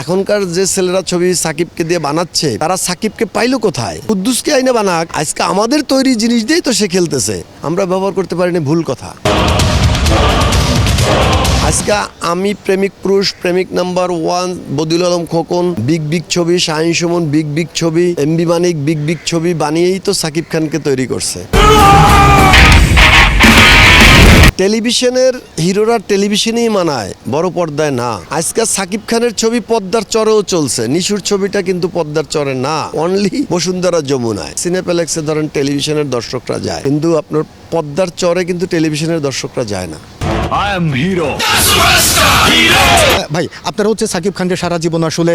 এখনকার যে ছেলেরা ছবি সাকিবকে দিয়ে বানাচ্ছে তারা সাকিবকে পাইলো কোথায়? কুদ্দুসকে আইনে বানাক, আজকে আমাদের তৈরি জিনিস দিয়েই তো সে খেলতেছে। আমরা ব্যবহার করতে পারিনি, ভুল কথা। আজকে আমি প্রেমিক পুরুষ, প্রেমিক number 1, Badiul Alam Khokon, big big ছবি, শাহিন সুমন বিগ বিগ ছবি, এমবি মানিক বিগ বিগ ছবি বানিয়েই তো সাকিব খানকে তৈরি করছে। টেলিভিশনের হিরোরা টেলিভিশনেই মানায়, বড় পর্দায় না। আজকে সাকিব খানের ছবি পদ্মার চরেও চলছে, নিশুর ছবিটা কিন্তু পদ্মার চরে না, অনলি বসুন্ধরা যমুনায়। সিনেপ্লেক্সে ধরেন টেলিভিশনের দর্শকরা যায়, কিন্তু আপনার পদ্মার চরে কিন্তু টেলিভিশনের দর্শকরা যায় না। ভাই, আপনারা হচ্ছে সাকিব খানকে সারা জীবন আসলে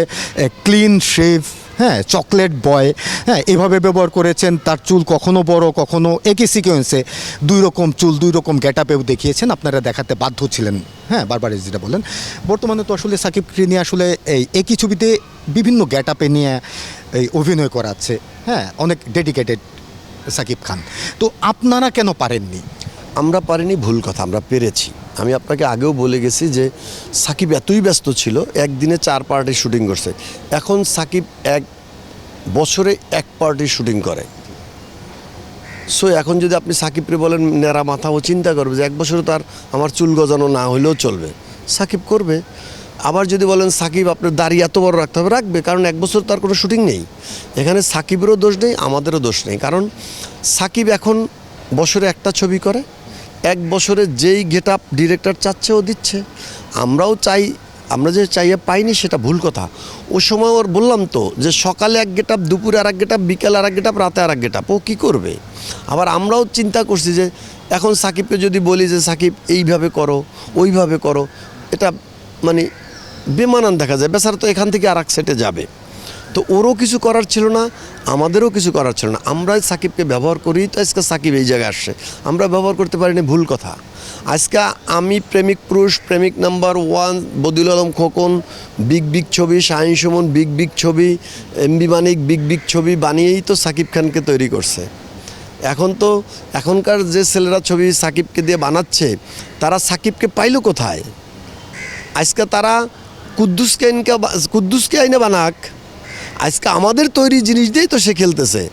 ক্লিন শেভ, হ্যাঁ, চকলেট বয়, হ্যাঁ, এভাবে ব্যবহার করেছেন। তার চুল কখনো বড়, কখনো একই সিকোয়েন্সে দুই রকম চুল, দুই রকম গেট আপেও দেখিয়েছেন, আপনারা দেখাতে বাধ্য ছিলেন, হ্যাঁ, বারবার যেটা বলেন। বর্তমানে তো আসলে সাকিবকে নিয়ে আসলে এই একই ছবিতে বিভিন্ন গেট আপে নিয়ে এই অভিনয় করাচ্ছে, হ্যাঁ, অনেক ডেডিকেটেড সাকিব খান। তো আপনারা কেন পারেননি? আমরা পারিনি, ভুল কথা, আমরা পেরেছি। আমি আপনাকে আগেও বলে গেছি যে সাকিব এতই ব্যস্ত ছিল, একদিনে 4 পার্টি শুটিং করছে। এখন সাকিব এক বছরে 1 পার্টি শুটিং করে। সো এখন যদি আপনি সাকিবকে বলেন নেড়া মাথা, ও চিন্তা করবে যে 1 বছরে তার আমার চুল গজানো না হলেও চলবে, সাকিব করবে। আবার যদি বলেন সাকিব আপনার দাড়ি এত বড় রাখতে হবে, রাখবে, কারণ 1 বছর তার কোনো শুটিং নেই। এখানে সাকিবেরও দোষ নেই, আমাদেরও দোষ নেই, কারণ সাকিব এখন বছরে একটা ছবি করে, 1 বছরে যেই গেট আপ ডিরেক্টর চাচ্ছে ও দিচ্ছে। আমরাও চাই, আমরা যে চাইয়ে পাইনি সেটা ভুল কথা। ও সময় ওর বললাম তো যে সকালে 1 গেট আপ, দুপুরে আর 1 গেট আপ, বিকালে আর 1 গেট আপ, রাতে আর 1 গেট আপ, ও কী করবে? আবার আমরাও চিন্তা করছি যে এখন সাকিবকে যদি বলি যে সাকিব এইভাবে করো, ওইভাবে করো, এটা মানে বেমানান দেখা যায়। বেচারা তো এখান থেকে আর এক সেটে যাবে। তো ওরও কিছু করার ছিল না, আমাদেরও কিছু করার ছিল না। আমরাই সাকিবকে ব্যবহার করি, তো আজকে সাকিব এই জায়গায় আসছে। আমরা ব্যবহার করতে পারিনি, ভুল কথা। আজকে আমি প্রেমিক পুরুষ, প্রেমিক number 1, Badiul Alam Khokon big big ছবি, শাহিন সুমন বিগ বিগ ছবি, এমবি মানিক বিগ বিগ ছবি বানিয়েই তো সাকিব খানকে তৈরি করছে। এখনকার যে ছেলেরা ছবি সাকিবকে দিয়ে বানাচ্ছে তারা সাকিবকে পাইলো কোথায়? আজকে তারা কুদ্দুসকে আইনে বানাক, আজকে আমাদের তৈরি জিনিস দিয়েই তো সে খেলতেছে।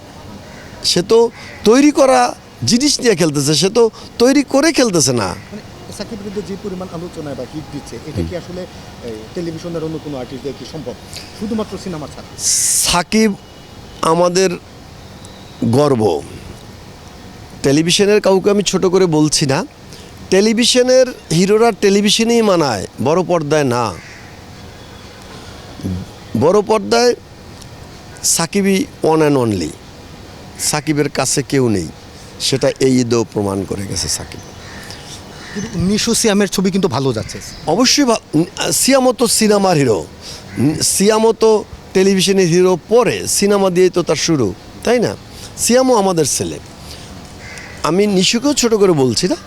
সে তো তৈরি করা জিনিস নিয়ে খেলতেছে, সে তো তৈরি করে খেলতেছে না। সাকিব কিন্তু যে পরিমাণ আলোচনায় বা হিট দিচ্ছে, এটা কি আসলে টেলিভিশনের অন্য কোনো আর্টিস্ট দিয়ে কি সম্ভব, শুধুমাত্র সিনেমার ছাড়া? সাকিব আমাদের গর্ব। টেলিভিশনের কাউকে আমি ছোট করে বলছি না, টেলিভিশনের হিরোরা টেলিভিশনেই মানায়, বড় পর্দায় না। বড় পর্দায় সাকিবই ওয়ান অ্যান্ড অনলি, সাকিবের কাছে কেউ নেই, সেটা এই ঈদেও প্রমাণ করে গেছে সাকিব। কিন্তু নিশু সিয়ামের ছবি কিন্তু ভালো যাচ্ছে। অবশ্যই সিয়ামও তো সিনেমার হিরো, সিয়ামও তো টেলিভিশনের হিরো, পরে সিনেমা দিয়েই তো তার শুরু, তাই না? সিয়ামও আমাদের ছেলে। আমি নিশুকেও ছোট করে বলছি না,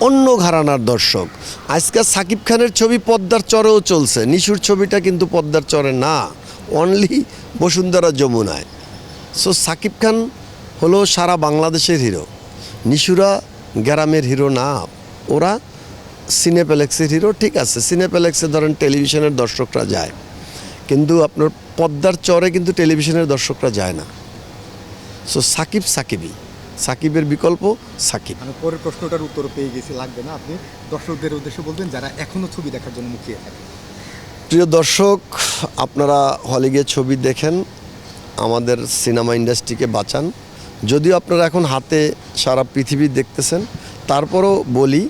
অন্য ঘরানার দর্শক। আজকে সাকিব খানের ছবি পদ্মার চরেও চলছে, নিশুর ছবিটা কিন্তু পদ্মার চরে না, অনলি বসুন্ধরা যমুনায়। সো সাকিব খান হলো সারা বাংলাদেশের হিরো, নিশুরা গ্রামের হিরো না, ওরা সিনেপ্লেক্সের হিরো। ঠিক আছে, সিনেপ্লেক্সে ধরেন টেলিভিশনের দর্শকরা যায়, কিন্তু আপনার পদ্মার চরে কিন্তু টেলিভিশনের দর্শকরা যায় না। সো সাকিব সাকিবই, সাকিবের বিকল্প সাকিব। আমি পরের প্রশ্নটার উত্তর পেয়ে গেছি, লাগবে না। আপনি দর্শকদের উদ্দেশ্যে বলবেন যারা এখনও ছবি দেখার জন্য মুখিয়ে থাকে। প্রিয় দর্শক, আপনারা হলে গিয়ে ছবি দেখেন, আমাদের সিনেমা ইন্ডাস্ট্রিকে বাঁচান। যদিও আপনারা এখন হাতে সারা পৃথিবী দেখতেছেন, তারপরও বলি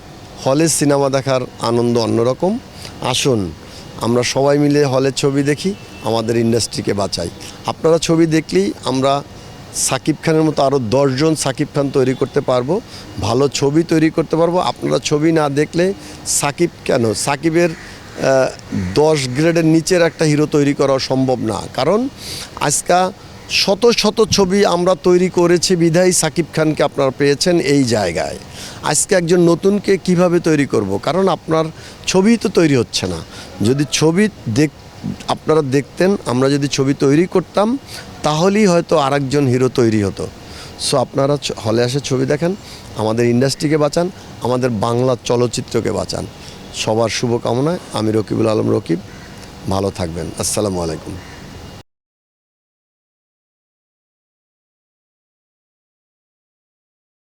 হলে সিনেমা দেখার আনন্দ অন্যরকম। আসুন আমরা সবাই মিলে হলে ছবি দেখি, আমাদের ইন্ডাস্ট্রিকে বাঁচাই। আপনারা ছবি দেখলেই আমরা সাকিব খানের মতো আরও 10 জন সাকিব খান তৈরি করতে পারবো, ভালো ছবি তৈরি করতে পারবো। আপনারা ছবি না দেখলে সাকিব কেন, সাকিবের 10 গ্রেডের নিচের একটা হিরো তৈরি করা সম্ভব না। কারণ আজকে শত শত ছবি আমরা তৈরি করেছি বিধায় সাকিব খানকে আপনারা পেয়েছেন এই জায়গায়। আজকে একজন নতুনকে কিভাবে তৈরি করব? কারণ আপনার ছবি তো তৈরি হচ্ছে না। যদি ছবি আপনারা দেখতেন, আমরা যদি ছবি তৈরি করতাম, তাহলেই হয়তো আরেকজন হিরো তৈরি হতো। সো আপনারা হলে এসে ছবি দেখেন, আমাদের ইন্ডাস্ট্রিকে বাঁচান, আমাদের বাংলা চলচ্চিত্রকে বাঁচান। সবার শুভকামনায় আমি রকিবুল আলম রকিব, ভালো থাকবেন। আসসালামু আলাইকুম।